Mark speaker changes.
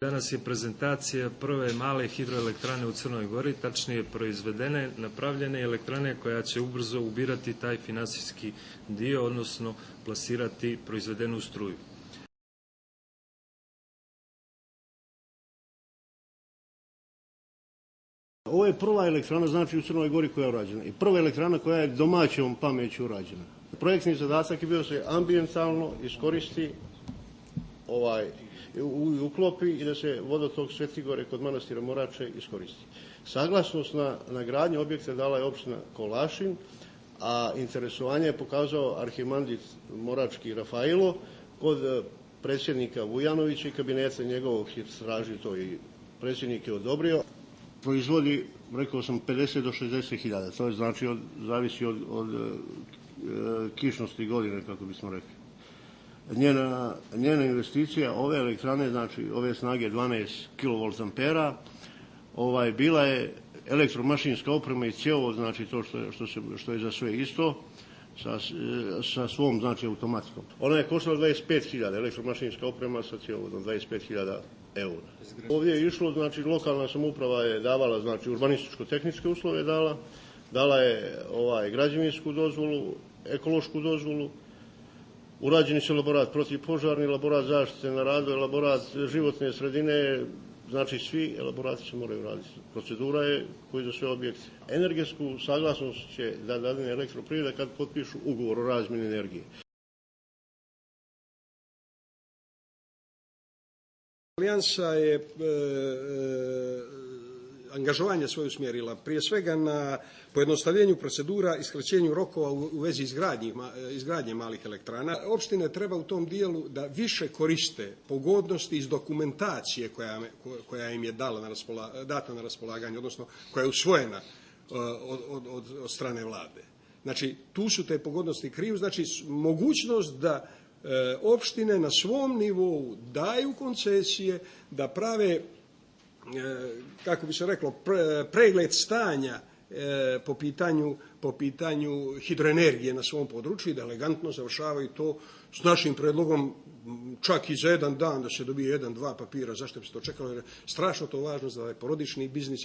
Speaker 1: Danas je prezentacija prve male hidroelektrane u Crnoj Gori, tačnije proizvedene, napravljene elektrane koja će ubrzo ubirati taj finansijski dio, odnosno plasirati proizvedenu struju.
Speaker 2: Ovo je prva elektrana, znači u Crnoj Gori koja je urađena i prva elektrana koja je domaćom pameću urađena. Projektni zadatak je bio da se ambijentalno iskoristi uklopi i da se vodotok Svetigore kod manastira Morače iskoristi. Saglasnost na gradnju objekta dala je opština Kolašin, a interesovanje je pokazao arhimandrit Morački Rafailo kod predsjednika Vujanovića i kabineta njegovog je tražio to i predsjednik je odobrio. Proizvodi, rekao sam, 50 do 60 hiljada. To je znači zavisi od kišnosti godine, kako bismo rekli. Njena investicija ove elektrane, znači ove snage 12 kV, bila je elektromašinska oprema i cjevovod, znači to što je za sve isto, sa svom, znači, automatikom. Ona je koštala 25.000, elektromašinska oprema sa cjevovodom, 25.000 eura. Ovdje je išlo, znači, lokalna samouprava je davala, znači, urbanističko-tehničke uslove dala je građevinsku dozvolu, ekološku dozvolu, urađeni su elaborat protivpožarni, elaborat zaštite na radu, elaborat životne sredine, znači svi elaborati se moraju raditi. Procedura je koji za sve objekte. Energetsku saglasnost će da dadne elektroprivreda kad potpišu ugovor o razmjeni energije.
Speaker 3: Alijansa je angažovanje svoje usmjerila prije svega na pojednostavljenju procedura i skraćenju rokova u vezi izgradnje malih elektrana. Opštine treba u tom dijelu da više koriste pogodnosti iz dokumentacije koja im je data na raspolaganje, odnosno koja je usvojena od strane vlade. Znači, tu su te pogodnosti kriju, znači mogućnost da opštine na svom nivou daju koncesije, da prave, kako bi se reklo, pregled stanja po pitanju hidroenergije na svom području i da elegantno završavaju to s našim predlogom čak i za jedan dan da se dobije 1-2 papira. Zašto bi se to čekalo? Jer je strašno to važno za porodični biznis.